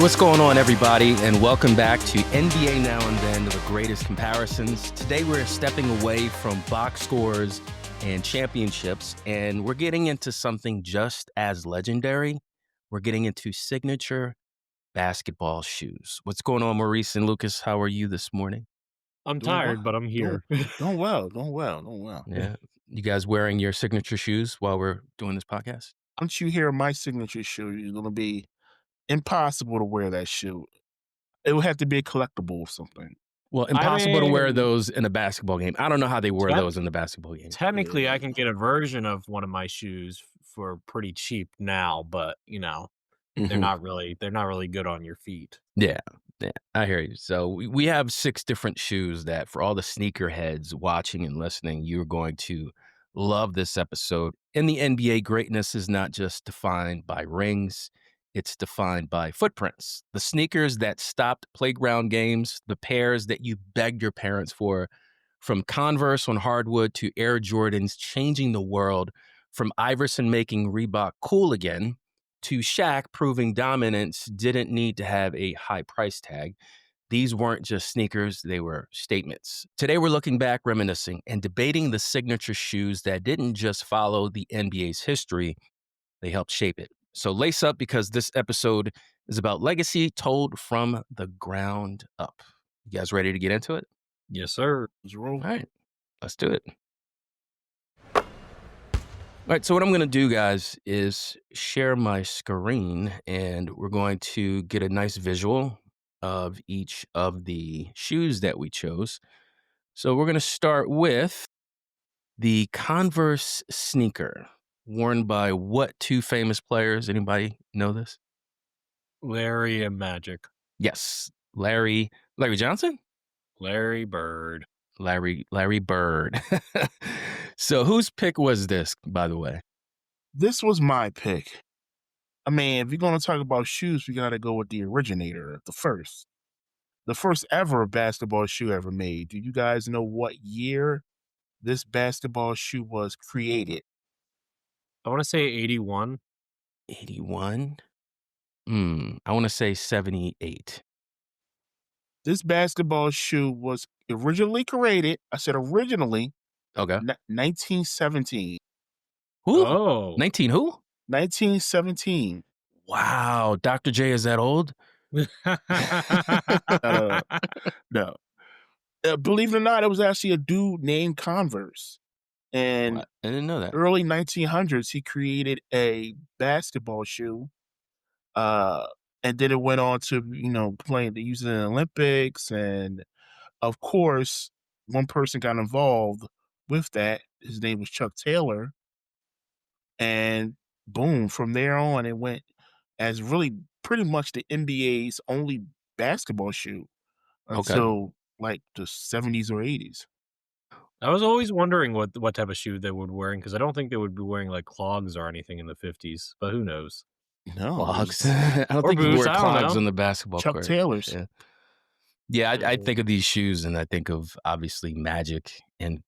What's going on, everybody, and welcome back to NBA Now and Then, the greatest comparisons. Today, we're stepping away from box scores and championships, and we're getting into something just as legendary. We're getting into signature basketball shoes. What's going on, Maurice and Lucas? How are you this morning? I'm Doing tired, well. but I'm here. Doing well. Yeah. You guys wearing your signature shoes while we're doing this podcast? Once you hear my signature shoe, it's gonna be impossible to wear that shoe. It would have to be a collectible or something. Well, I impossible to wear mean, those in a basketball game. I don't know how they wear Techn those in the basketball game. technically, I Yeah. can get a version of one of my shoes for pretty cheap now, but, they're hmm not really good on your feet. Yeah, I hear you. So we have 6 different shoes that for all the sneakerheads watching and listening, you're going to love this episode. In the NBA, greatness is not just defined by rings, it's defined by footprints. The sneakers that stopped playground games, the pairs that you begged your parents for, from Converse on hardwood to Air Jordans changing the world, from Iverson making Reebok cool again to Shaq proving dominance didn't need to have a high price tag. These weren't just sneakers, they were statements. Today, we're looking back, reminiscing, and debating the signature shoes that didn't just follow the NBA's history, they helped shape it. So lace up, because this episode is about legacy told from the ground up. You guys ready to get into it? Yes, sir. All right, let's do it. All right, so what I'm going to do, guys, is share my screen, and we're going to get a nice visual of each of the shoes that we chose. So we're going to start with the Converse sneaker, worn by what 2 famous players? Anybody know this? Larry and Magic. Yes, Larry Johnson? Larry Bird. Larry Bird. So whose pick was this, by the way? This was my pick. I mean, if you're gonna talk about shoes, we gotta go with the originator, the first ever basketball shoe ever made. Do you guys know what year this basketball shoe was created? I wanna say 81. 81? I want to say 78. This basketball shoe was originally created. I said originally, Okay. 1917. Who? Oh. 19 who? 1917. Wow, Dr. J is that old? No. Believe it or not, it was actually a dude named Converse. And What? I didn't know that. early 1900s, he created a basketball shoe. And then it went on to, playing to use it in the Olympics. And of course, one person got involved with that. His name was Chuck Taylor. And boom, from there on, it went as really pretty much the NBA's only basketball shoe Okay. until like the 70s or 80s. I was always wondering what type of shoe they would wearing, because I don't think they would be wearing, like, clogs or anything in the 50s, but who knows? No, it Clogs. was I don't Or think you boots, wear I don't clogs know. on the basketball Chuck court. Taylor's. Yeah. Yeah, I Mhm. think of these shoes and I think of obviously Magic and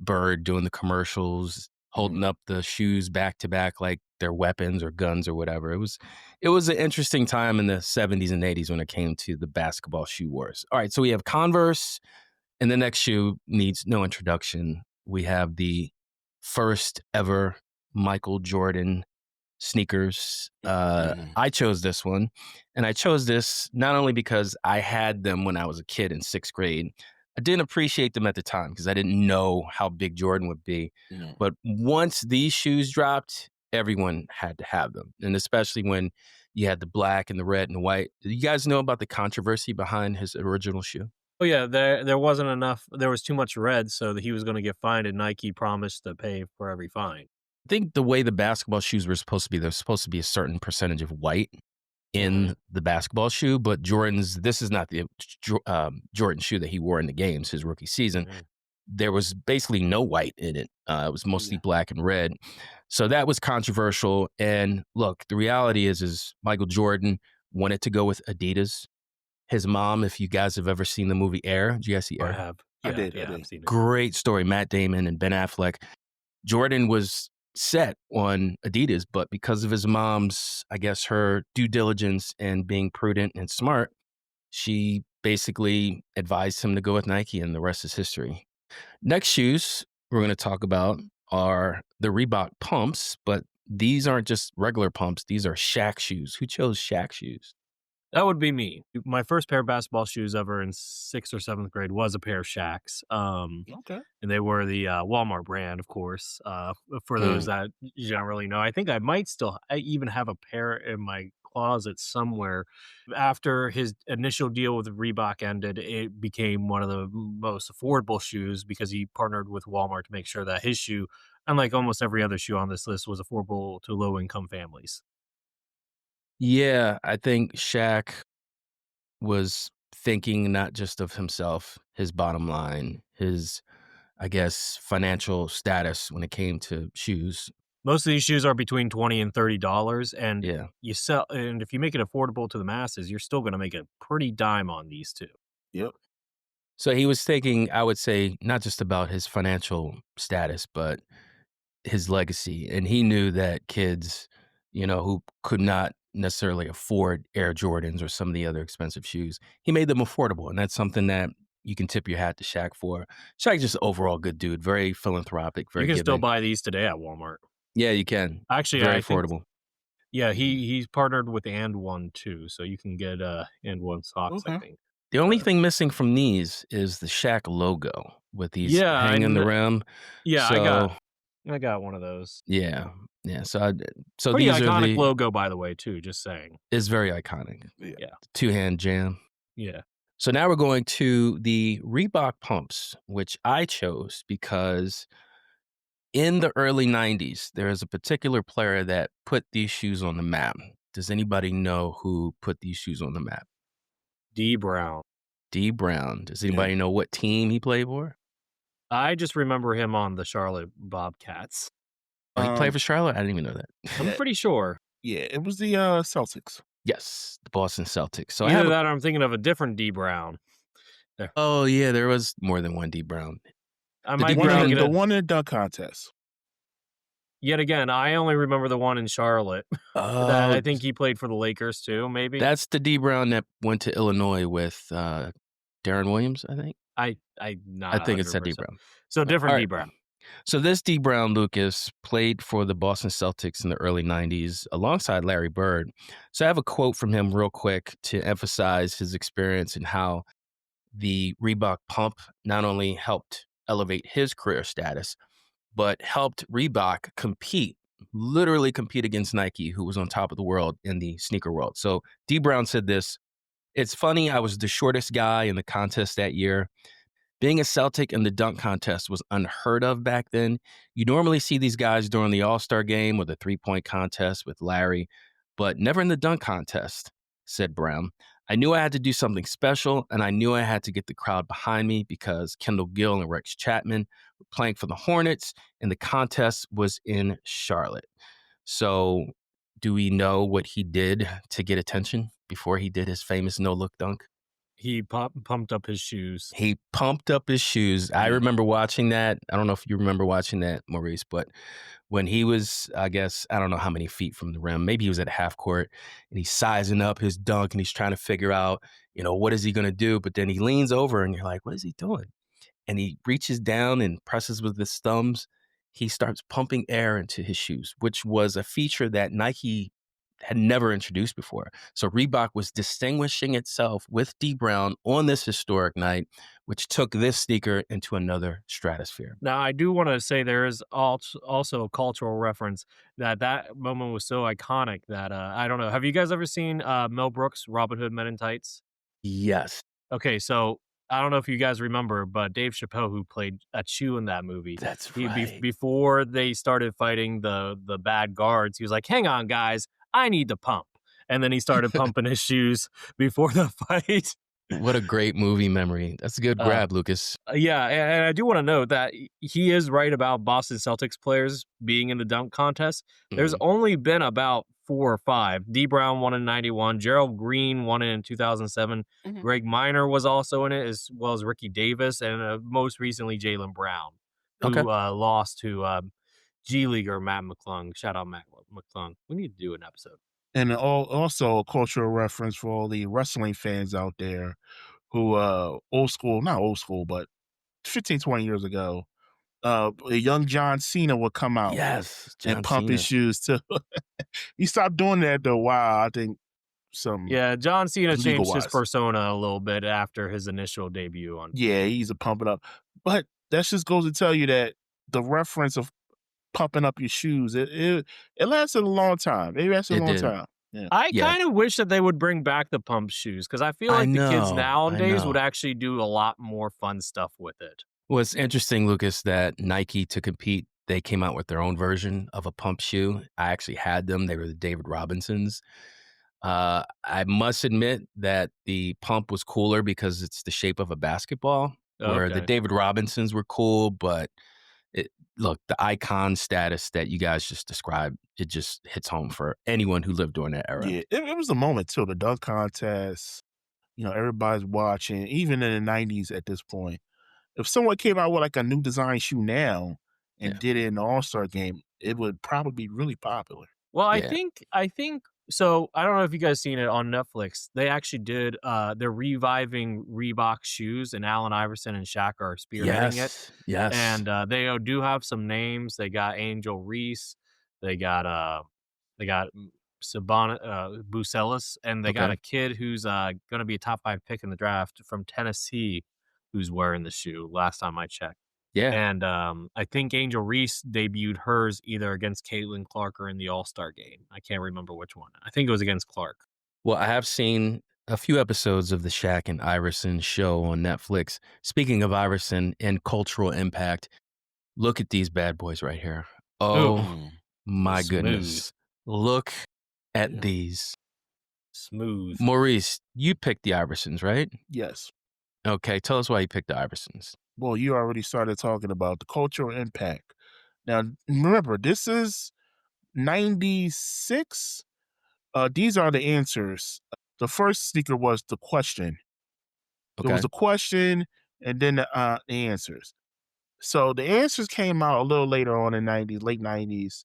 Bird doing the commercials, holding up the shoes back to back like they're weapons or guns or whatever. It was an interesting time in the 70s and 80s when it came to the basketball shoe wars. All right, so we have Converse, and the next shoe needs no introduction. We have the first ever Michael Jordan sneakers. I chose this one, and I chose this not only because I had them when I was a kid in 6th grade. I didn't appreciate them at the time because I didn't know how big Jordan would be. No. But once these shoes dropped, everyone had to have them, and especially when you had the black and the red and the white. Did you guys know about the controversy behind his original shoe? Oh, yeah, there wasn't enough, there was too much red, so that he was gonna get fined, and Nike promised to pay for every fine. I think the way the basketball shoes were supposed to be, there's supposed to be a certain percentage of white in the basketball shoe, but this is not the Jordan shoe that he wore in the games his rookie season. Mhm. There was basically no white in it. It was mostly black and red. So that was controversial. And look, the reality is Michael Jordan wanted to go with Adidas. His mom, if you guys have ever seen the movie Air, did you guys see I Air? have. I Yeah, did. yeah, I've seen it. Great story. Matt Damon and Ben Affleck. Jordan was set on Adidas, but because of his mom's, I guess, her due diligence and being prudent and smart, she basically advised him to go with Nike, and the rest is history. Next shoes we're going to talk about are the Reebok pumps, but these aren't just regular pumps. These are Shaq shoes. Who chose Shaq shoes? That would be me. My first pair of basketball shoes ever in 6th or 7th grade was a pair of Shaqs, Okay. and they were the, Walmart brand, of course, for those Mm. that don't really know. I think I even have a pair in my closet somewhere. After his initial deal with Reebok ended, it became one of the most affordable shoes because he partnered with Walmart to make sure that his shoe, unlike almost every other shoe on this list, was affordable to low-income families. Yeah, I think Shaq was thinking not just of himself, his bottom line, his, I guess, financial status when it came to shoes. Most of these shoes are between 20 and $30, and Yeah. if you make it affordable to the masses, you're still gonna make a pretty dime on these too. Yep. So he was thinking, I would say, not just about his financial status, but his legacy. And he knew that kids, who could not necessarily afford Air Jordans or some of the other expensive shoes, he made them affordable. And that's something that you can tip your hat to Shaq for. Shaq just overall good dude, very philanthropic, You very can still giving. buy these today at Walmart. Yeah, you can. Actually, Very I think affordable. yeah, he's partnered with And One too, so you can get, And One socks, I Okay. think. The only Uh, thing missing from these is the Shaq logo with these yeah, hang in the rim. yeah, So I got one of those. yeah, yeah. So Pretty these are iconic the logo, by the way, too, just saying. is very iconic. Yeah. Yeah, Two-hand jam. yeah. So now we're going to the Reebok pumps, which I chose because in the early 90s, there is a particular player that put these shoes on the map. Does anybody know who put these shoes on the map? D Brown. D Brown. Does Yeah. anybody know what team he played for? I just remember him on the Charlotte Bobcats. Oh, he played Um. for Charlotte? I didn't even know that. I'm Yeah. pretty sure. Yeah. It was the Celtics. Yes, the Boston Celtics. So I Either have a that or I'm thinking of a different D Brown. There. oh, yeah, there was more than one D Brown. I The D might be One in thinking the Brown of one in the dunk contest. yet again, I only remember the one in Charlotte that oh, I think he played for the Lakers too, maybe. that's the D Brown that went to Illinois with, Darren Williams, I think? I I not think it's that D 100%. Brown. So different D Alright. Brown. So this D Brown Lucas played for the Boston Celtics in the early 90s alongside Larry Bird. So I have a quote from him real quick to emphasize his experience and how the Reebok pump not only helped elevate his career status, but helped Reebok compete, literally compete against Nike, who was on top of the world in the sneaker world. So D Brown said this: "It's funny, I was the shortest guy in the contest that year. Being a Celtic in the dunk contest was unheard of back then. You normally see these guys during the All-Star game or the three-point contest with Larry, but never in the dunk contest," said Brown. "I knew I had to do something special, and I knew I had to get the crowd behind me because Kendall Gill and Rex Chapman were playing for the Hornets, and the contest was in Charlotte." So, do we know what he did to get attention before he did his famous no-look dunk? He pumped up his shoes. He pumped up his shoes. I Yeah. remember watching that. I don't know if you remember watching that, Maurice, but when he was, I guess, I don't know how many feet from the rim. Maybe he was at half court and he's sizing up his dunk and he's trying to figure out, what is he going to do? But then he leans over and you're like, what is he doing? And he reaches down and presses with his thumbs. He starts pumping air into his shoes, which was a feature that Nike had never introduced before. So Reebok was distinguishing itself with D Brown on this historic night, which took this sneaker into another stratosphere. Now, I do wanna say there is also a cultural reference that moment was so iconic that, I don't know, have you guys ever seen, Mel Brooks' Robin Hood Men in Tights? Yes, Okay, so I don't know if you guys remember, but Dave Chappelle, who played a Chew in that movie, that's he right. before they started fighting the bad guards, he was like, "Hang on, guys, I need to pump." And then he started pumping his shoes before the fight. What a great movie memory. That's a good Uh, grab, Lucas. yeah, and I do wanna note that he is right about Boston Celtics players being in the dunk contest. There's Mhm. only been about 4 or 5. D. Brown won in '91, Gerald Green won it in 2007, Mhm. Greg Minor was also in it, as well as Ricky Davis, and, most recently, Jaylen Brown, Okay. who, lost to, G Leaguer Matt McClung. Shout out Matt McClung. We need to do an episode. And also a cultural reference for all the wrestling fans out there who, old school, not old school, but 15, 20 years ago, a young John Cena would come out Yes, and John pump his Cena. shoes too. He stopped doing that after a while, I think some Yeah, John Cena legal changed his wise. persona a little bit after his initial debut on. Yeah, he's a pump it up. But that just goes to tell you that the reference of pumping up your shoes, it lasted a long time. It lasted a It long did. time. Yeah. I Yeah. kind of wish that they would bring back the pump shoes because I feel I like the kids know, I nowadays would know. actually do a lot more fun stuff with it. Well, it's interesting, Lucas, that Nike to compete, they came out with their own version of a pump shoe. I actually had them. They were the David Robinsons. I must admit that the pump was cooler because it's the shape of a basketball, where the Okay. David Robinsons were cool, but look, the icon status that you guys just described, it just hits home for anyone who lived during that era. Yeah. It was a moment too. The dunk contest, everybody's watching, even in the 90s at this point. If someone came out with like a new design shoe now and Yeah, did it in the All-Star game, it would probably be really popular. Well, yeah, I think so. I don't know if you guys seen it on Netflix. They actually did. They're reviving Reebok shoes, and Allen Iverson and Shaq are spearheading it. yes, yes, And they do have some names. They got Angel Reese. They got Sabon Bucelis, and they got okay, a kid who's going to be a top 5 pick in the draft from Tennessee, who's wearing the shoe. Last time I checked. yeah. And I think Angel Reese debuted hers either against Caitlin Clark or in the All-Star game. I can't remember which one. I think it was against Clark. Well, I have seen a few episodes of the Shaq and Iverson show on Netflix. Speaking of Iverson and cultural impact, look at these bad boys right here. Ooh, Oh Mm, my smooth, goodness. Look at yeah. these. smooth. Maurice, you picked the Iversons, right? Yes. Okay, tell us why you picked the Iversons. Well, you already started talking about the cultural impact. Now, remember, this is 96. These are the answers. The first sneaker was the question. There was Okay. a question and then the answers. So the answers came out a little later on in 90s, late 90s.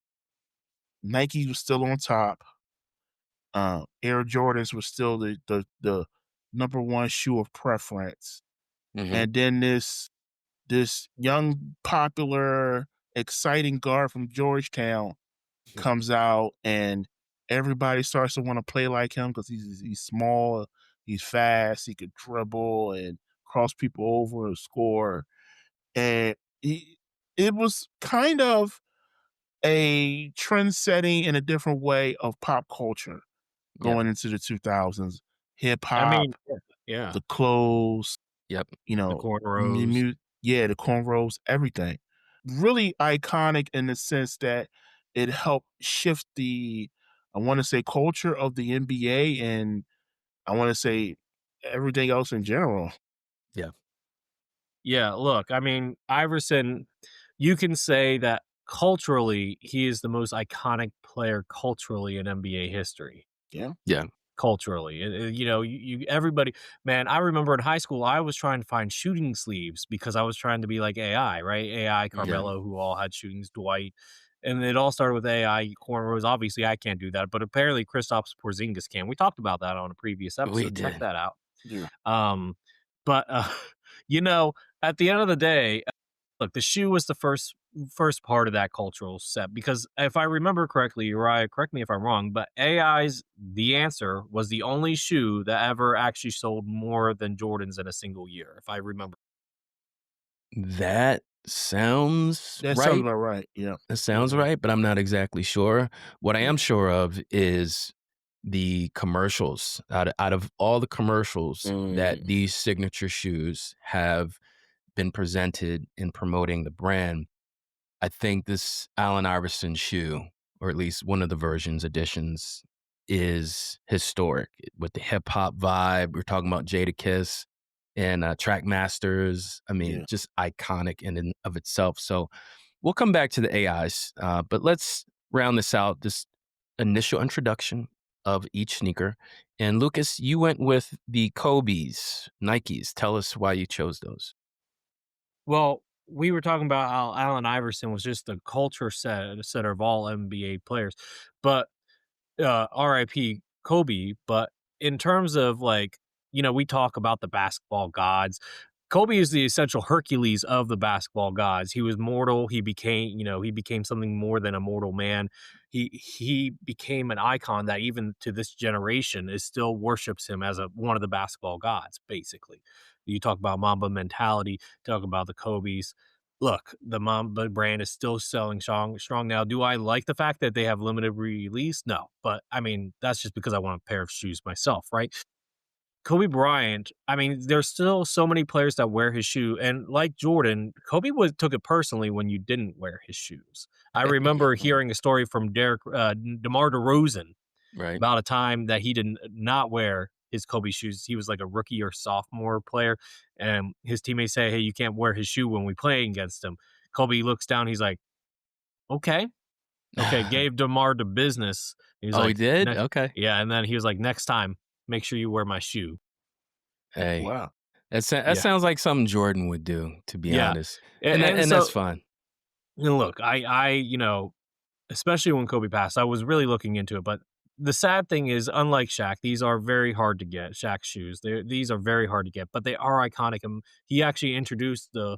Nike was still on top. Air Jordans was still the number one shoe of preference. Hmm. And then this young, popular, exciting guard from Georgetown comes out, and everybody starts to want to play like him because he's small, he's fast, he could dribble and cross people over and score. And it was kind of a trend setting in a different way of pop culture Yep. going into the 2000s. Hip I hop, mean, yeah, the clothes, Yep. the cornrows. yeah, the cornrows, everything. Really iconic in the sense that it helped shift I want to say, culture of the NBA, and I want to say everything else in general. Yeah. Yeah, look, I mean, Iverson, you can say that culturally, he is the most iconic player culturally in NBA history. Yeah. Yeah. Culturally, everybody, man. I remember in high school, I was trying to find shooting sleeves because I was trying to be like AI, right? AI, Mhm. Yeah. Carmelo, who all had shootings, Dwight, and it all started with AI cornrows. Obviously, I can't do that, but apparently, Kristaps Porzingis can. We talked about that on a previous We episode. Check did. that out. Yeah. Um, but you know, at the end of the day, look, the shoe was the first part of that cultural set because if I remember correctly, Uriah, correct me if I'm wrong, but AI's The Answer was the only shoe that ever actually sold more than Jordans in a single year, if I remember. That sounds That sounds right. about right. Yeah. That sounds Mhm. right, but I'm not exactly sure. What I am Yeah. sure of is the commercials. Out of all the commercials that Mm. these signature shoes have been presented in promoting the brand, I think this Allen Iverson shoe, or at least one of the versions, editions, is historic with the hip hop vibe. We're talking about Jada Kiss and Track Masters. I mean, Yeah. just iconic in and of itself. So we'll come back to the AIs, but let's round this out. This initial introduction of each sneaker. And Lucas, you went with the Kobe's, Nikes. Tell us why you chose those. Well, we were talking about how Allen Iverson was just a culture setter of all NBA players, but RIP Kobe, but in terms of like, we talk about the basketball gods. Kobe is the essential Hercules of the basketball gods. He was mortal. He became something more than a mortal man. He became an icon that even to this generation is still worships him as one of the basketball gods, basically. You talk about Mamba mentality, talk about the Kobe's. Look, the Mamba brand is still selling strong now. Do I like the fact that they have limited release? No, but I mean, that's just because I want a pair of shoes myself, right? Kobe Bryant, I mean, there's still so many players that wear his shoe, and like Jordan, Kobe was took it personally when you didn't wear his shoes. I remember hearing a story from DeMar DeRozan Right. about a time that he did not wear his Kobe shoes. He was like a rookie or sophomore player, and his teammates say, "Hey, you can't wear his shoe when we play against him." Kobe looks down. He's like, "Okay, okay." Gave DeMar the business. He's Oh, he like, did? Okay. yeah," and then he was like, "Next time, make sure you wear my shoe." Hey, Wow. that Yeah, sounds like something Jordan would do, to be yeah, honest, and, and and that's so fine. look, especially when Kobe passed, I was really looking into it. But the sad thing is, unlike Shaq, these are very hard to get. Shaq shoes, these are very hard to get, but they are iconic. And he actually introduced the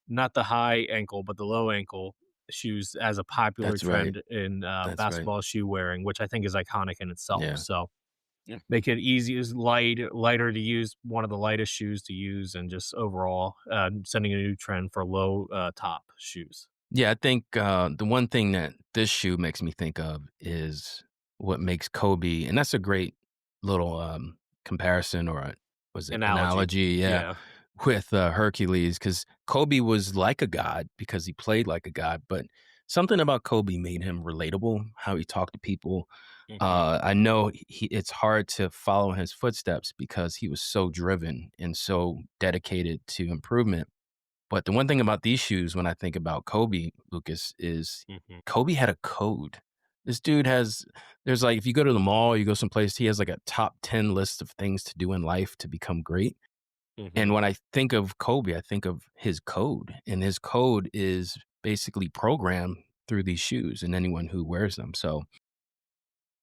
not the high ankle, but the low ankle shoes as a popular That's right. trend in That's right. basketball shoe wearing, which I think is iconic in itself. Yeah. So Yeah. make it easy, is lighter to use, one of the lightest shoes to use, and just overall sending a new trend for low top shoes. Yeah, I think, the one thing that this shoe makes me think of is what makes Kobe, and that's a great little, comparison, or was it Analogy, analogy? Yeah, yeah. with, Hercules, because Kobe was like a god because he played like a god, but something about Kobe made him relatable, how he talked to people. Mhm. I know it's hard to follow in his footsteps because he was so driven and so dedicated to improvement. But the one thing about these shoes when I think about Kobe, Lucas, is Mhm. Kobe had a code. This dude has there's like if you go to the mall, you go someplace, he has like a top 10 list of things to do in life to become great. And Mhm. when I think of Kobe, I think of his code. And his code is basically programmed through these shoes and anyone who wears them. So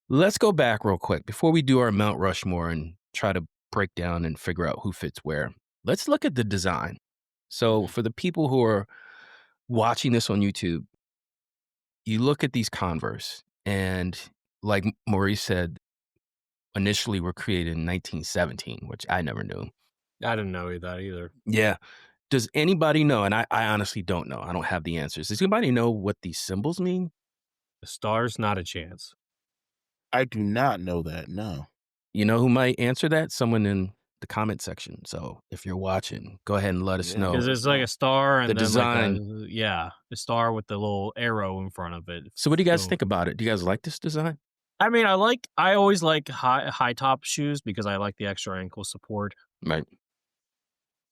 let's go back real quick before we do our Mount Rushmore and try to break down and figure out who fits where. Let's look at the design. So Mhm. for the people who are watching this on YouTube, you look at these Converse, and like Maurice said, initially were created in 1917, which I never knew. I didn't know that either. Yeah. Does anybody know? And I honestly don't know. I don't have the answers. Does anybody know what these symbols mean? The stars, not a chance. I do not know that. No. You know who might answer that? Someone in the comment section. So if you're watching, go ahead and let us Yeah. know Because Let us it's like know. a star the and then like design. a star with the little arrow in front of it. So what do you guys So, think about it? Do you guys like this design? I mean, I always like high top shoes because I like the extra ankle support. Right.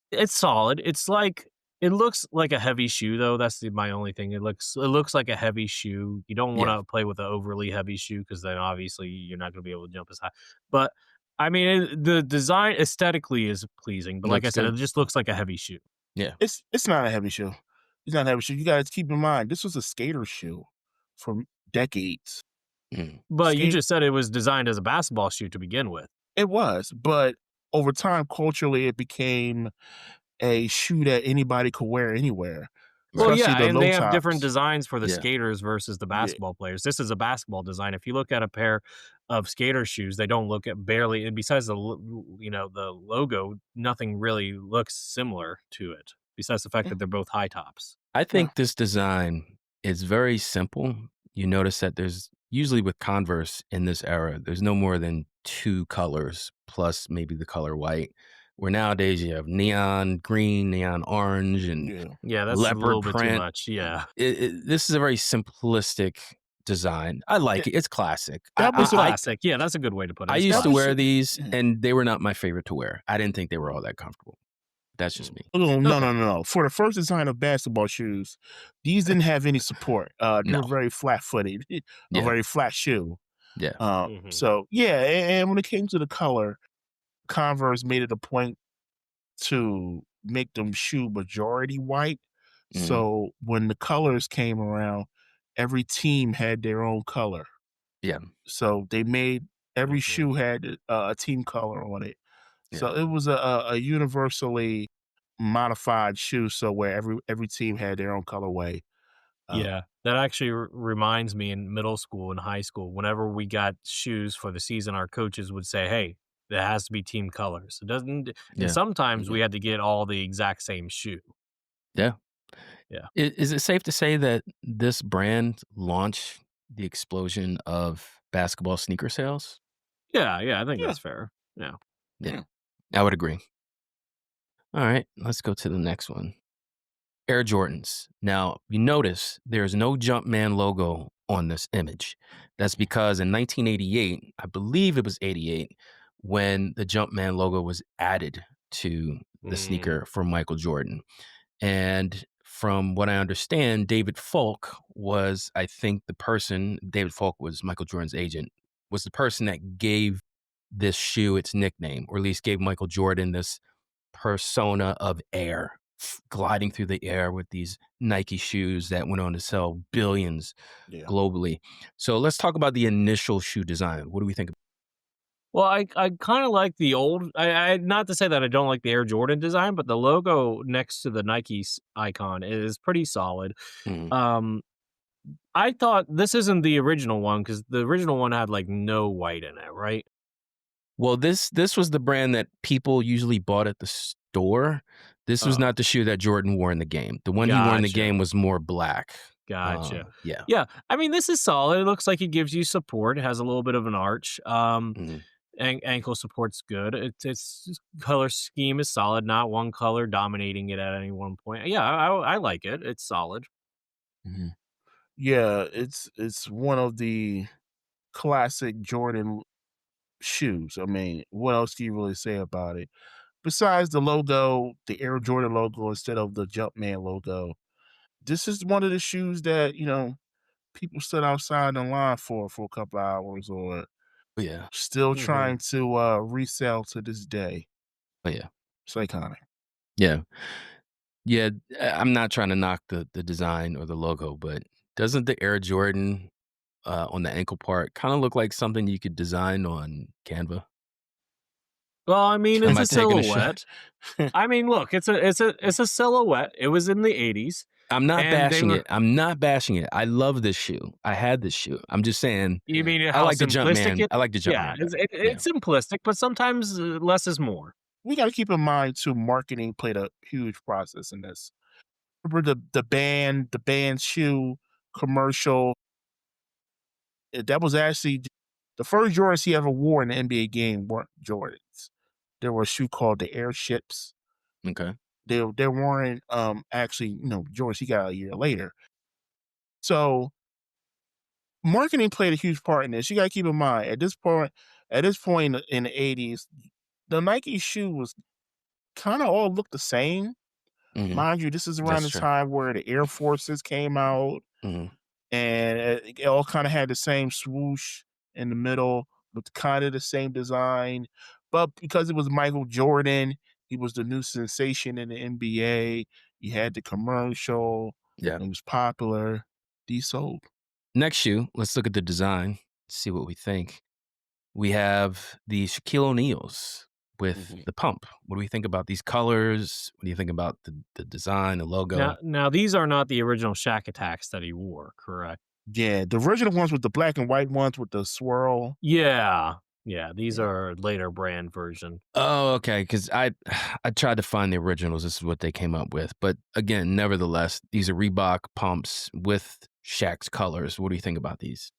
It's solid. It looks like a heavy shoe though. That's my only thing. It looks like a heavy shoe. You don't want Yeah. to play with an overly heavy shoe because then obviously you're not going to be able to jump as high. But I mean, the design aesthetically is pleasing. But like I Looks said, it good. just looks like a heavy shoe. Yeah. It's not a heavy shoe. It's not a heavy shoe. You guys keep in mind, this was a skater shoe for decades. Mm. But you Skate just said it was designed as a basketball shoe to begin with. It was, but over time, culturally, it became a shoe that anybody could wear anywhere, Well, Right. especially yeah, the and low they have different tops. designs for the Yeah. skaters versus the Yeah. basketball players. This is a basketball design. If you look at a pair of skater shoes, they don't look at barely, and besides the logo, nothing really looks similar to it. Besides the fact Yeah. that they're both high tops. I Yeah. think this design is very simple. You notice that there's usually with Converse in this era, there's no more than two colors plus maybe the color white. Where nowadays you have neon green, neon orange, and Yeah. Yeah, that's a leopard little bit too print. much. Yeah, This is a very simplistic design. I Yeah. like it. It's classic. That it's was a classic. Yeah, that's a good way to put it. I It's used that to was classic. wear a these, yeah. and they were not my favorite to wear. I didn't think they were all that comfortable. That's just me. Oh, no, no, Okay. no, no. For the first design of basketball shoes, these didn't have any support. They No. were very flat-footed, a Yeah. very flat shoe. Yeah. Hmm. So yeah, and when it came to the color, Converse made it a point to make them shoe majority white. Mhm. So when the colors came around, every team had their own color. Yeah, So they made every Mhm. shoe had a team color on it. yeah, So it was a universally modified shoe. So where every team had their own colorway. Uh, Yeah, that actually reminds me in middle school and high school, whenever we got shoes for the season, our coaches would say, "Hey, it has to be team colors." It doesn't, and yeah, sometimes yeah, we had to get all the exact same shoe. yeah. Yeah. Is it safe to say that this brand launched the explosion of basketball sneaker sales? Yeah, yeah, I think yeah, that's fair. Yeah. Yeah, yeah, I would agree. All right, let's go to the next one. Air Jordans. Now, you notice there's no Jumpman logo on this image. That's because in 1988, I believe it was 88, when the Jumpman logo was added to the Mm, sneaker for Michael Jordan. And from what I understand, David Falk was, I think, the person, David Falk was Michael Jordan's agent, was the person that gave this shoe its nickname, or at least gave Michael Jordan this persona of air, gliding through the air with these Nike shoes that went on to sell billions yeah. globally. So let's talk about the initial shoe design. What do we think? well, I kinda like the old I not to say that I don't like the Air Jordan design, but the logo next to the Nike's icon is pretty solid. Mhm. Um, I thought this isn't the original one because the original one had, like, no white in it, right? Well, this was the brand that people usually bought at the store. This was Oh, not the shoe that Jordan wore in the game. The one he wore in the gotcha. game was more black. Gotcha. Yeah. Yeah, I mean, this is solid. It looks like it gives you support. It has a little bit of an arch. Mhm. Ankle support's good. Its color scheme is solid. Not one color dominating it at any one point. Yeah, I like it. It's solid. Mhm. Yeah, it's one of the classic Jordan shoes. I mean, what else do you really say about it? Besides the logo, the Air Jordan logo instead of the Jumpman logo. This is one of the shoes that, people stood outside in line for a couple hours or Oh, yeah. still Mhm. trying to resell to this day. Oh, yeah. It's iconic. Yeah. Yeah, I'm not trying to knock the design or the logo, but doesn't the Air Jordan, on the ankle part kinda look like something you could design on Canva? Well, I mean, Am it's I a taking a shot? silhouette. I mean, look, it's a silhouette. It was in the '80s, I'm not and they bashing were. it. I'm not bashing it. I love this shoe. I had this shoe. I'm just saying, You mean I how like the simplistic Jumpman. it? I like the Yeah, Jumpman it's better. it Yeah. it's simplistic, but sometimes less is more. We got to keep in mind too, marketing played a huge process in this. Remember the band shoe commercial. That was actually the first Jordans he ever wore in the NBA game weren't Jordans. There was a shoe called the Airships. Okay. They weren't actually, Jordans he got a year later. So marketing played a huge part in this. You gotta keep in mind at this point in the 80s, the Nike shoe was kind of all looked the same. Mhm. Mind you, this is around That's the true. time where the Air Forces came out Mhm. and it all kind of had the same swoosh in the middle with kind of the same design. But because it was Michael Jordan, he was the new sensation in the NBA. He had the commercial, Yeah. it was popular. These sold. Next shoe, let's look at the design, see what we think. We have the Shaquille O'Neals with Mhm. the pump. What do we think about these colors? What do you think about the design, the logo? Now these are not the original Shack Attacks that he wore, correct? Yeah, the original ones with the black and white ones with the swirl. Yeah. Yeah, these Yeah. are later brand version. Oh, okay. Because I tried to find the originals. This is what they came up with. But again, nevertheless, these are Reebok pumps with Shaq's colors. What do you think about these?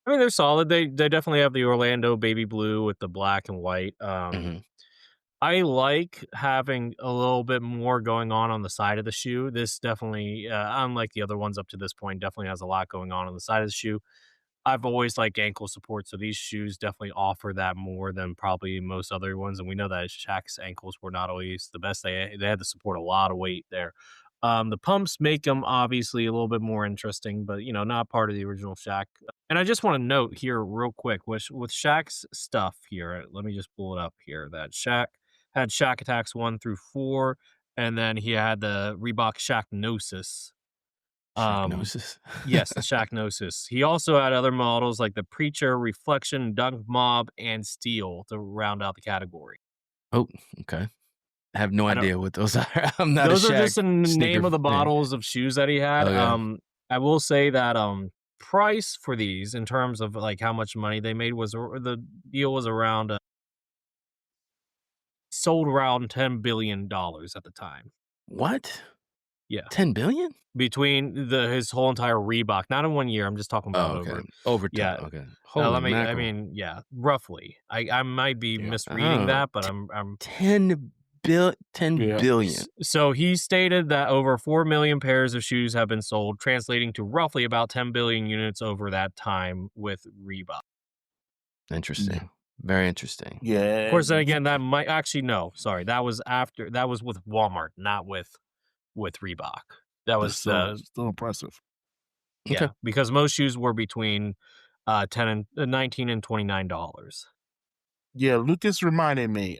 I mean, they're solid. They definitely have the Orlando baby blue with the black and white. Hmm. I like having a little bit more going on the side of the shoe. This definitely, unlike the other ones up to this point, definitely has a lot going on the side of the shoe. I've always liked ankle support, so these shoes definitely offer that more than probably most other ones, and we know that Shaq's ankles were not always the best. They had to support a lot of weight there. The pumps make them obviously a little bit more interesting, but not part of the original Shaq. And I just want to note here real quick with Shaq's stuff here. Let me just pull it up here. That Shaq had Shaq Attacks 1 through 4. and then he had the Reebok Shacknosis. Um, Shagnosis? yes, the Shacknosis. He also had other models like the Preacher, Reflection, Dunk Mob, and Steel to round out the category. Oh, okay. I have no I don't idea what those are. I'm not a Those are just Shaq the sneaker name of the fan. bottles of shoes that he had. Okay. I will say that, price for these in terms of, like, how much money they made was the deal was around, sold around $10 billion at the time. What? Yeah. 10,000,000,000? Between his whole entire Reebok, not in 1 year, I'm just talking Oh, about okay. over Over time, yeah, okay. Holy I mackerel. mean, yeah, roughly. I might be Yeah. misreading Oh, that, but t I'm 10 Yeah. billion. so he stated that over 4 million pairs of shoes have been sold, translating to roughly about 10 billion units over that time with Reebok. Yeah. Interesting. Very interesting. Of Yeah. course, then again, that might actually no, sorry, that was with Walmart, not with Reebok. That That's was the still impressive. Okay. yeah, because most shoes were between 10 and 19 and $29. Yeah, Lucas reminded me,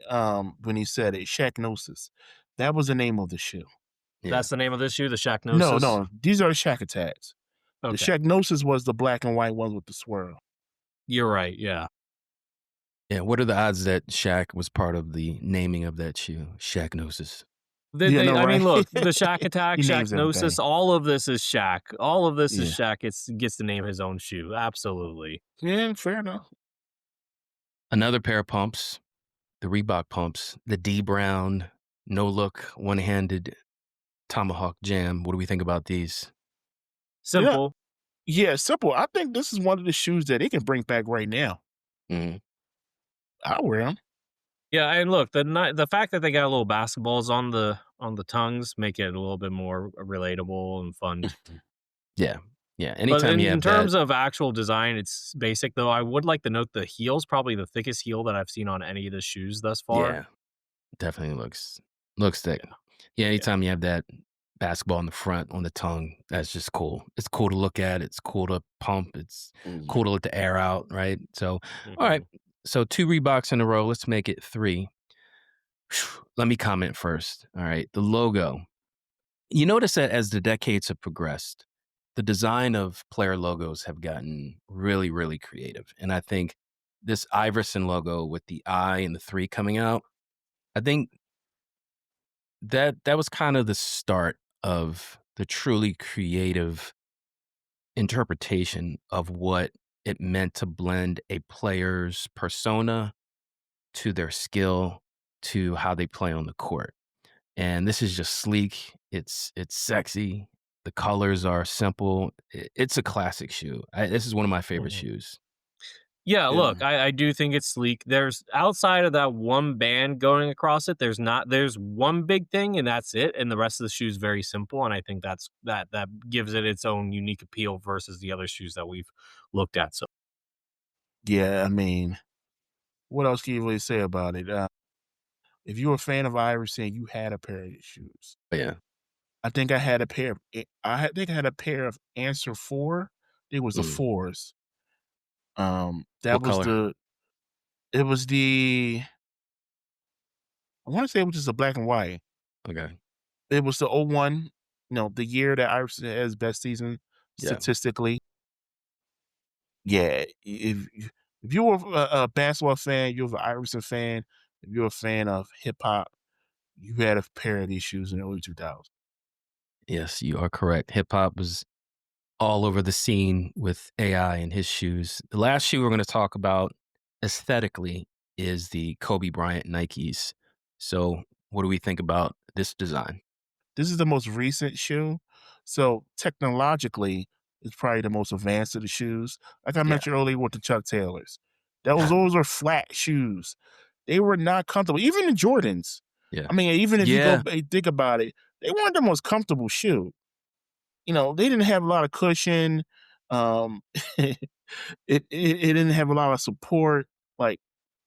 when he said it, Shacknosis. That was the name of the shoe. Yeah. That's the name of this shoe, the No, Shacknosis. no, these are the Shack Attacks. The Okay, Shacknosis was the black and white ones with the swirl. you're right. Yeah, Yeah, what are the odds that Shaq was part of the naming of that shoe? Shaqnosis. Yeah, no, I right? mean, look, the Shack Attack, He names Shacknosis, everything. all of this is Shaq. All of this is Yeah. Shaq. Gets to name his own shoe. Absolutely. Yeah, fair enough. Another pair of pumps, the Reebok pumps, the D Brown, no look, one-handed tomahawk jam. What do we think about these? Yeah. Simple. Yeah, simple. I think this is one of the shoes that they can bring back right now. Mhm. I'll wear them. Yeah, and look, the fact that they got little basketballs on the tongues make it a little bit more relatable and fun. Yeah. Yeah. But Anytime you in have that, terms of actual design, it's basic, though. I would like to note the heel's probably the thickest heel that I've seen on any of the shoes thus far. yeah, definitely looks thick. Yeah, Yeah, yeah. anytime you have that basketball in the front on the tongue, that's just cool. It's cool to look at. It's cool to pump. It's Mhm. cool to let the air out, right? So, all right. Mhm. So 2 Reeboks in a row. Let's make it 3. Let me comment first. All right. The logo. You notice that as the decades have progressed, the design of player logos have gotten really, really creative. And I think this Iverson logo with the I and the 3 coming out, I think that was kind of the start of the truly creative interpretation of what it meant to blend a player's persona to their skill to how they play on the court. And this is just sleek. It's sexy. The colors are simple. It's a classic shoe. This is one of my favorite Mhm. shoes. Yeah, Yeah. look, I do think it's sleek. There's outside of that one band going across it, there's one big thing and that's it, and the rest of the shoe's very simple, and I think that gives it its own unique appeal versus the other shoes that we've looked at. So Yeah, I mean, what else can you really say about it? If you were a fan of Iverson, you had a pair of his shoes. But yeah. I think I had a pair of think I had a pair of Answer 4. It was the Mm. 4s. That What was color? it was I wanna say it was just a black and white. Okay. It was the '01, the year that Iverson had his best season Yeah. statistically. Yeah, if you were a basketball fan, you were an Iverson fan, if you're a fan of hip hop, you had a pair of these shoes in the early 2000s. Yes, you are correct. Hip hop was all over the scene with AI and his shoes. The last shoe we're going to talk about aesthetically is the Kobe Bryant Nikes. So, what do we think about this design? This is the most recent shoe, so technologically, it's probably the most advanced of the shoes. Like I Yeah. mentioned earlier with the Chuck Taylors. Those are flat shoes. They were not comfortable. Even the Jordans. Yeah. I mean, even if you Yeah. think about it, they weren't the most comfortable shoe. They didn't have a lot of cushion. Um, it didn't have a lot of support. Like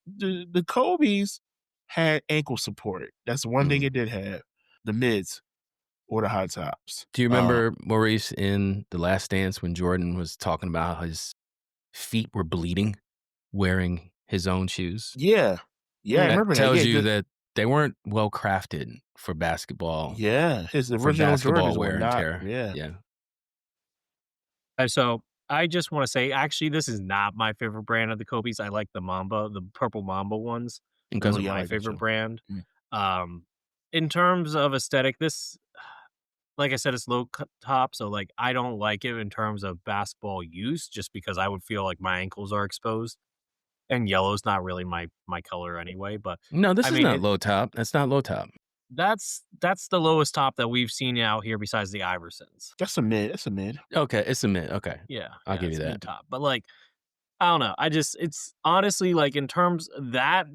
the Kobe's had ankle support. That's the one thing Mm. it did have. The mids or the high tops. Do you remember Maurice in The Last Dance when Jordan was talking about how his feet were bleeding wearing his own shoes? Yeah. Yeah, I Mm. That remember that. tells Yeah, you that they weren't well crafted Yeah, his for original basketball Jordans were wear and not. tear. Yeah, Yeah. So I just want to say, actually, this is not my favorite brand of the Kobe's. I like the Mamba, the purple Mamba ones. Okay. Those oh are yeah, I my like them favorite too. brand. Mm. Um, in terms of aesthetic, this, like I said, it's top, so like I don't like it in terms of basketball use, just because I would feel like my ankles are exposed, and yellow's not really my color anyway. But No, this I is mean, not low top. That's not low top. that's the lowest top that we've seen out here besides the Iversons. That's a mid. That's a mid. Okay, it's a mid. Okay, Yeah, I'll yeah, give you it's that. mid top, but like I don't know. It's honestly like in terms that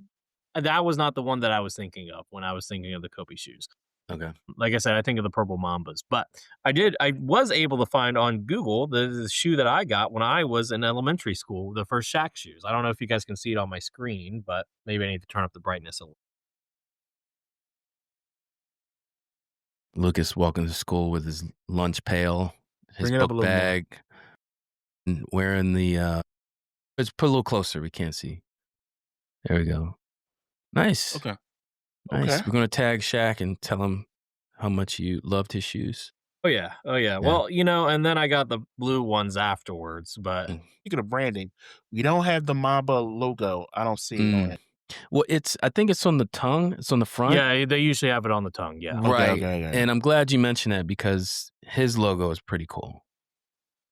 was not the one that I was thinking of when I was thinking of the Kobe shoes. Okay. Like I said, I think of the purple Mambas, but I was able to find on Google the shoe that I got when I was in elementary school, the first Shaq shoes. I don't know if you guys can see it on my screen, but maybe I need to turn up the brightness a little. Lucas walking to school with his lunch pail, his Bring it up book a little more. bag, and wearing the. Let's put a little closer. We can't see. There we go. Nice, Okay. Okay. nice. We're gonna tag Shaq and tell him how much you loved his shoes. Oh yeah, oh yeah. Yeah. Well, and then I got the blue ones afterwards, but Mm. Speaking of branding, we don't have the Mamba logo. I don't see it on Mm. it. Well, I think it's on the tongue. It's on the front. yeah, they usually have it on the tongue. Yeah. Okay. Right. Okay. Okay. And I'm glad you mentioned that because his logo is pretty cool.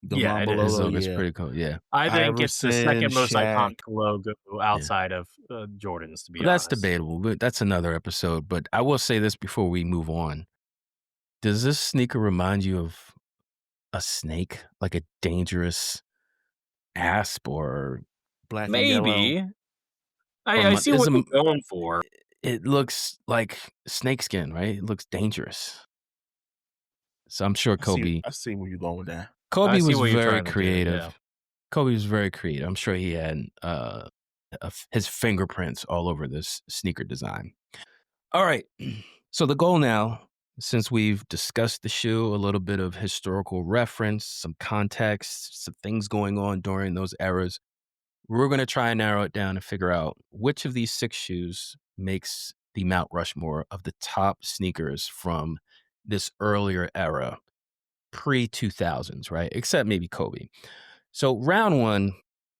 The Yeah, it Mamba His is. logo. logo is Yeah. pretty cool. Yeah. I think it's the Iverson, second most Shaq. iconic logo Yeah. outside of, Jordan's, to be Well, that's honest. debatable, but that's another episode. But I will say this before we move on. Does this sneaker remind you of a snake, like a dangerous asp or Black and yellow. Maybe. I see is what a, you're going for. it looks like snakeskin, right? It looks dangerous. So I'm sure I see. Kobe I see where you're going with that. I Kobe see was what you're very trying to do, yeah. creative. Kobe was very creative. I'm sure he had his fingerprints all over this sneaker design. All right. So the goal now, since we've discussed the shoe, a little bit of historical reference, some context, some things going on during those eras, we're going to try and narrow it down and figure out which of these 6 shoes makes the Mount Rushmore of the top sneakers from this earlier era, pre-2000s, right? Except maybe Kobe. So round 1,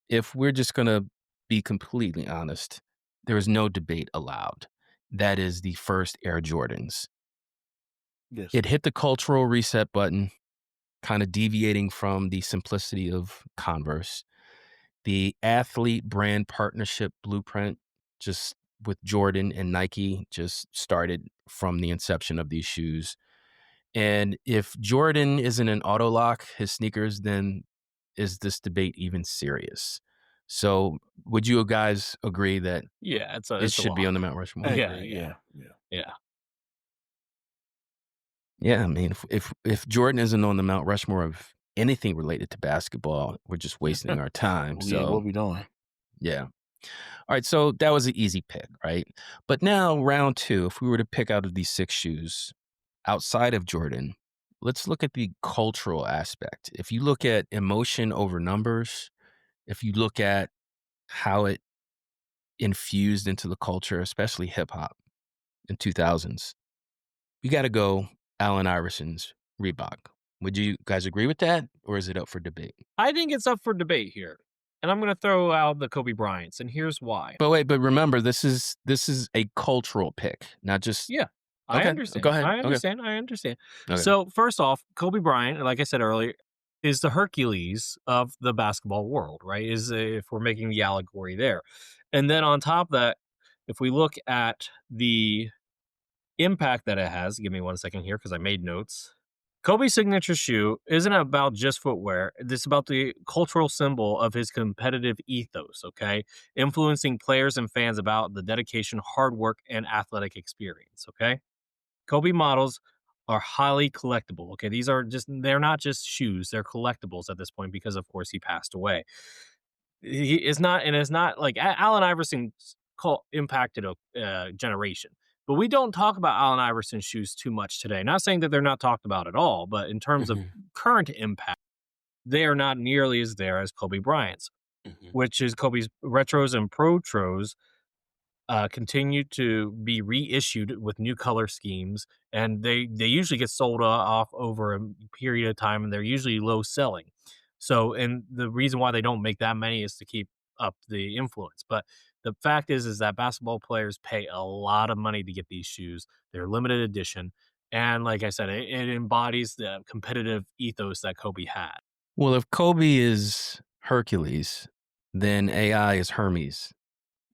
if we're just going to be completely honest, there is no debate allowed. That is the first Air Jordans. Yes. It hit the cultural reset button, kind of deviating from the simplicity of Converse. The athlete brand partnership blueprint, just with Jordan and Nike, just started from the inception of these shoes. And if Jordan isn't an auto lock, his sneakers, then is this debate even serious? So would you guys agree that Yeah, it it's a should be lock. on the Mount I Rushmore? Yeah, agree. yeah, Yeah. Yeah. yeah. Yeah, I mean, if Jordan isn't on the Mount Rushmore of anything related to basketball, we're just wasting our time. Oh, yeah. What So we doing? yeah. All right, so that was an easy pick, right? But now round 2, if we were to pick out of these 6 shoes outside of Jordan, let's look at the cultural aspect. If you look at emotion over numbers, if you look at how it infused into the culture, especially hip hop in 2000s, you got to go Allen Iverson's Reebok. Would you guys agree with that, or is it up for debate? I think it's up for debate here, and I'm gonna throw out the Kobe Bryants, and here's why. But remember, this is a cultural pick, not just Yeah, I okay. Go understand. ahead. I Okay. understand. I understand. Okay. So first off, Kobe Bryant, like I said earlier, is the Hercules of the basketball world, right? If we're making the allegory there, and then on top of that, if we look at the impact that it has, give me one second here because I made notes. Kobe's signature shoe isn't about just footwear. It's about the cultural symbol of his competitive ethos, okay? Influencing players and fans about the dedication, hard work, and athletic experience, okay? Kobe models are highly collectible, okay? They're not just shoes, they're collectibles at this point because, of course, he passed away. He is not, and it's not like Allen Iverson impacted a generation. But we don't talk about Allen Iverson's shoes too much today. Not saying that they're not talked about at all, but in terms of Mhm. current impact, they are not nearly as there as Kobe Bryant's, Mhm. which is Kobe's retros and protros. continue to be reissued with new color schemes, and they usually get sold off over a period of time, and they're usually low selling. So, and the reason why they don't make that many is to keep up the influence. But the fact is that basketball players pay a lot of money to get these shoes. They're limited edition, and like I said, it embodies the competitive ethos that Kobe had. Well, if Kobe is Hercules, then AI is Hermes.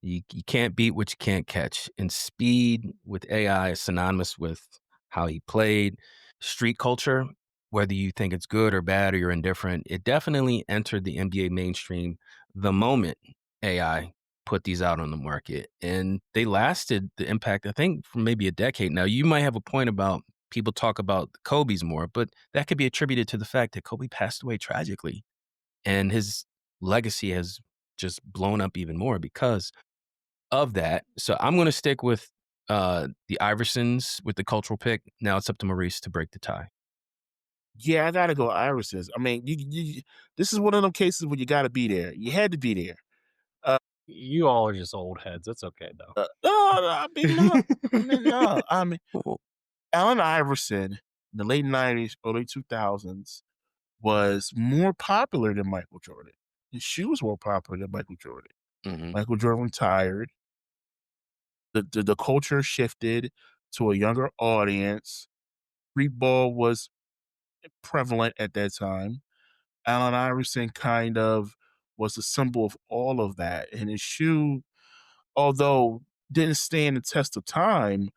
You can't beat what you can't catch. And speed with AI is synonymous with how he played. Street culture, whether you think it's good or bad or you're indifferent, it definitely entered the NBA mainstream the moment AI put these out on the market. And they lasted the impact, I think, for maybe a decade. Now, you might have a point about people talk about Kobe's more, but that could be attributed to the fact that Kobe passed away tragically. And his legacy has just blown up even more because of that. So I'm gonna stick with the Iversons with the cultural pick. Now it's up to Maurice to break the tie. Yeah, I gotta go Irises. I mean, this is one of them cases where you gotta be there. You had to be there. Uh, You all are just old heads. It's okay though. no, no, I mean, no, no. I mean, Well, Allen Iverson in the late '90s, early 2000s was more popular than Michael Jordan. His shoes were more popular than Michael Jordan. mhm, Michael Jordan retired. The culture shifted to a younger audience. Street ball was prevalent at that time. Allen Iverson kind of was a symbol of all of that, and his shoe, although didn't stand the test of time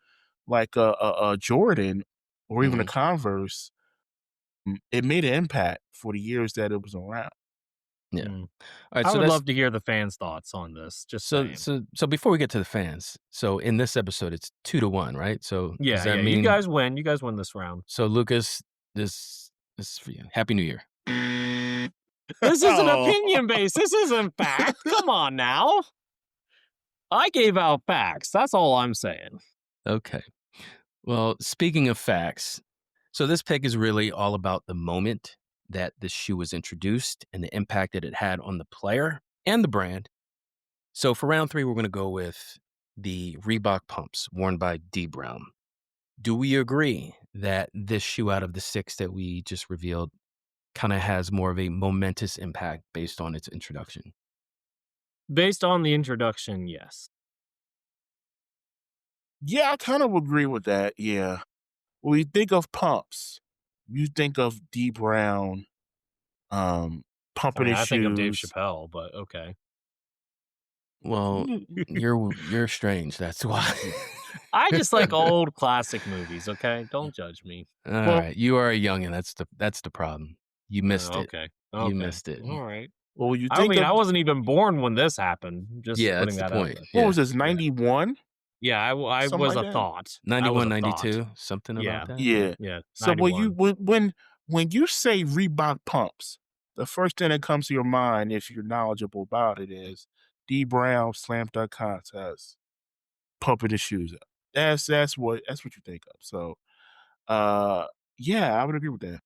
like a Jordan or even a mhm, Converse, it made an impact for the years that it was around. yeah. Mm. All right, I so would that's love to hear the fans' thoughts on this. Just so saying. so so before we get to the fans, so in this episode it's 2-1, right? So does Yeah, that yeah. You mean guys win. You guys win this round. so Lucas, this is for you. Happy New Year. This is an Oh. opinion base. This isn't fact. Come on now. I gave out facts. That's all I'm saying. Okay. Well, speaking of facts, so this pick is really all about the moment that the shoe was introduced and the impact that it had on the player and the brand. So for round three, we're going to go with the Reebok pumps worn by D Brown. Do we agree that this shoe out of the six that we just revealed kind of has more of a momentous impact based on its introduction? Based on the introduction, yes. Yeah, I kind of agree with that. Yeah. When you think of pumps, you think of D Brown I pumping mean, his I think of Dave shoes. Chappelle, but okay. Well, you're strange. That's why. I just like old classic movies, okay? Don't judge me. All Well, right, you are a youngin. That's the problem. You missed it. Okay. You Okay. missed it. All right. well, when you I think mean, of I wasn't even born when this happened. Just Yeah, putting that's the that out point. there. what Yeah. was this, Yeah. 91? Yeah, I Something was like a that? thought. I was 91, a thought. 92, something about Yeah. that. Yeah. Yeah. Yeah. So when you 91. when you say Reebok pumps, the first thing that comes to your mind, if you're knowledgeable about it, is D Brown slam dunk contest, pumping his shoes up. That's what you think of. So uh yeah, I would agree with that.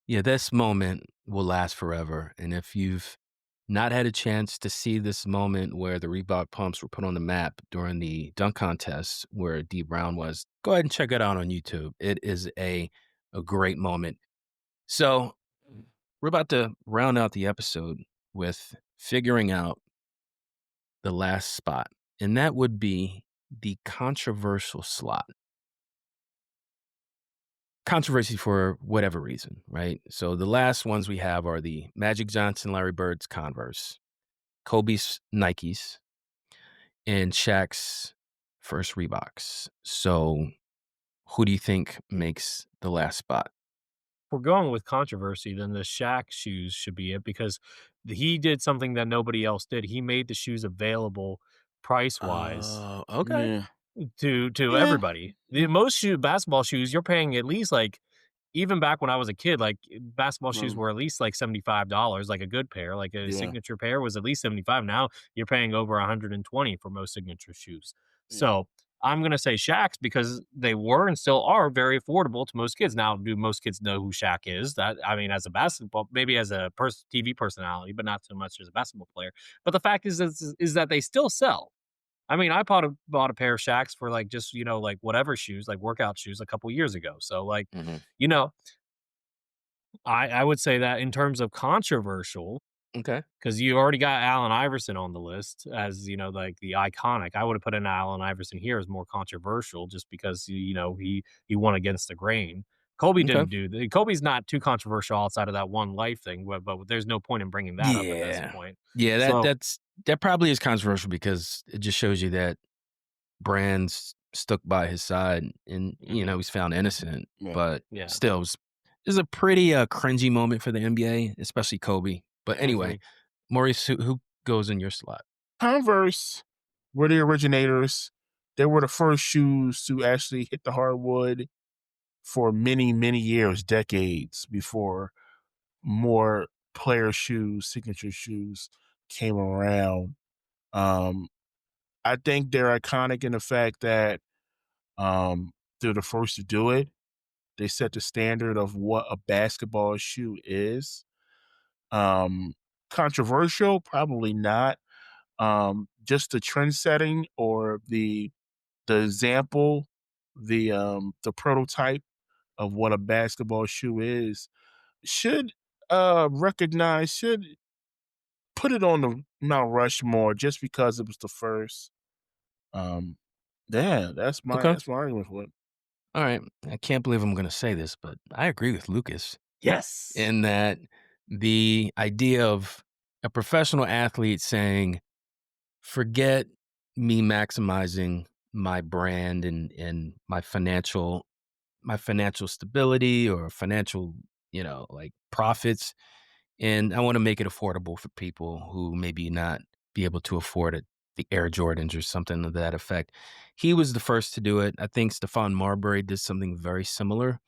Yeah, this moment will last forever. And if you've not had a chance to see this moment where the Reebok pumps were put on the map during the dunk contest where D Brown was, go ahead and check it out on YouTube. It is a great moment. So we're about to round out the episode with figuring out the last spot, and that would be the controversial slot. Controversy for whatever reason, right? So the last ones we have are the Magic Johnson, Larry Bird's Converse, Kobe's Nikes, and Shaq's first Reeboks. So who do you think makes the last spot? If we're going with controversy, then the Shaq shoes should be it because he did something that nobody else did. He made the shoes available price wise Oh, okay. Yeah. to Yeah. everybody. The most basketball shoes, you're paying at least like even back when I was a kid, like basketball shoes Mm, were at least like $75, like a good pair, like a yeah. signature pair was at least 75. Now you're paying over 120 for most signature shoes. Yeah. So I'm gonna say Shaq's because they were and still are very affordable to most kids. Now, do most kids know who Shaq is? That I mean, as a basketball, maybe as a TV personality, but not so much as a basketball player. But the fact is that they still sell. I mean, I bought a pair of Shaqs for, like, just, like, whatever shoes, like, workout shoes a couple years ago. So, like, Mhm. you know, I would say that in terms of controversial, Okay. because you already got Allen Iverson on the list as, like, the iconic. I would've put in Allen Iverson here as more controversial just because, he went against the grain. Kobe Okay. didn't do the Kobe's not too controversial outside of that one life thing, but there's no point in bringing that up at this Yeah. point. Yeah, So that probably is controversial because it just shows you that Brands stuck by his side and, mhm, he's found innocent, Yeah. but yeah. still, it was a pretty, cringy moment for the NBA, especially Kobe. But anyway, Mhm. Maurice, who goes in your slot? Converse were the originators. They were the first shoes to actually hit the hardwood for many, many years, decades before more player shoes, signature shoes came around. Um, I think they're iconic in the fact that they're the first to do it. They set the standard of what a basketball shoe is. Um, Controversial, probably not. Just the trend setting or the example, the prototype of what a basketball shoe is should recognize should put it on the Mount Rushmore just because it was the first. Um, yeah, Okay. that's my argument for it. All right. I can't believe I'm gonna say this, but I agree with Lucas Yes. in that the idea of a professional athlete saying, "Forget me maximizing my brand and my financial stability or financial, like profits. And I want to make it affordable for people who maybe not be able to afford it, the Air Jordans or something to that effect." He was the first to do it. I think Stephon Marbury did something very similar,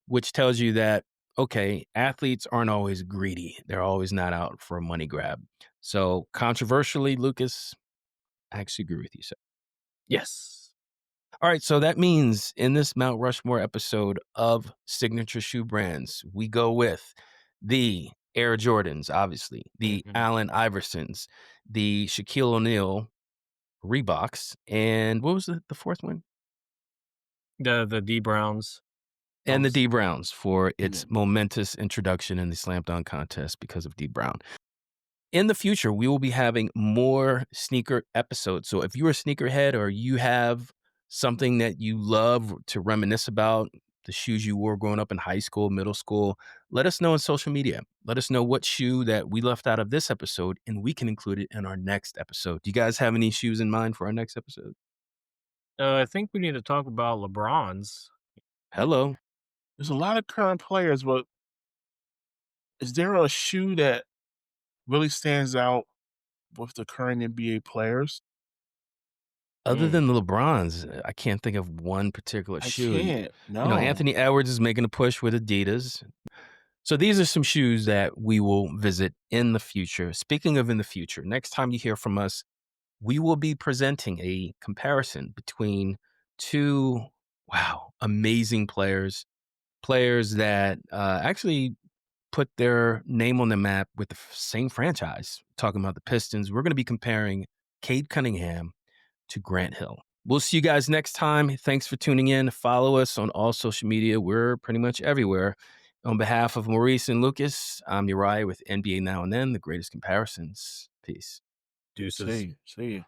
which tells you that, okay, athletes aren't always greedy. They're always not out for a money grab. So controversially, Lucas, I actually agree with you. Yes. All right, so that means in this Mount Rushmore episode of Signature Shoe Brands, we go with the Air Jordans, obviously, the Mhm. Allen Iversons, the Shaquille O'Neal Reeboks, and what was the fourth one? The D Browns. And the Pumps. D Browns for Yeah. its momentous introduction in the slam dunk contest because of D Brown. In the future, we will be having more sneaker episodes. So if you're a sneakerhead or you have something that you love to reminisce about, the shoes you wore growing up in high school, middle school, let us know on social media. Let us know what shoe that we left out of this episode, and we can include it in our next episode. Do you guys have any shoes in mind for our next episode? I think we need to talk about LeBron's. Hello. There's a lot of current players, but is there a shoe that really stands out with the current NBA players? Other Mm. than the LeBrons, I can't think of one particular I shoe. can't. No. Anthony Edwards is making a push with Adidas. So these are some shoes that we will visit in the future. Speaking of in the future, next time you hear from us, we will be presenting a comparison between two, wow, amazing players that actually put their name on the map with the same franchise. Talking about the Pistons, we're going to be comparing Cade Cunningham to Grant Hill. We'll see you guys next time. Thanks for tuning in. Follow us on all social media. We're pretty much everywhere. On behalf of Maurice and Lucas, I'm Uriah with NBA Now and Then, the greatest comparisons. Peace. Deuces. See you.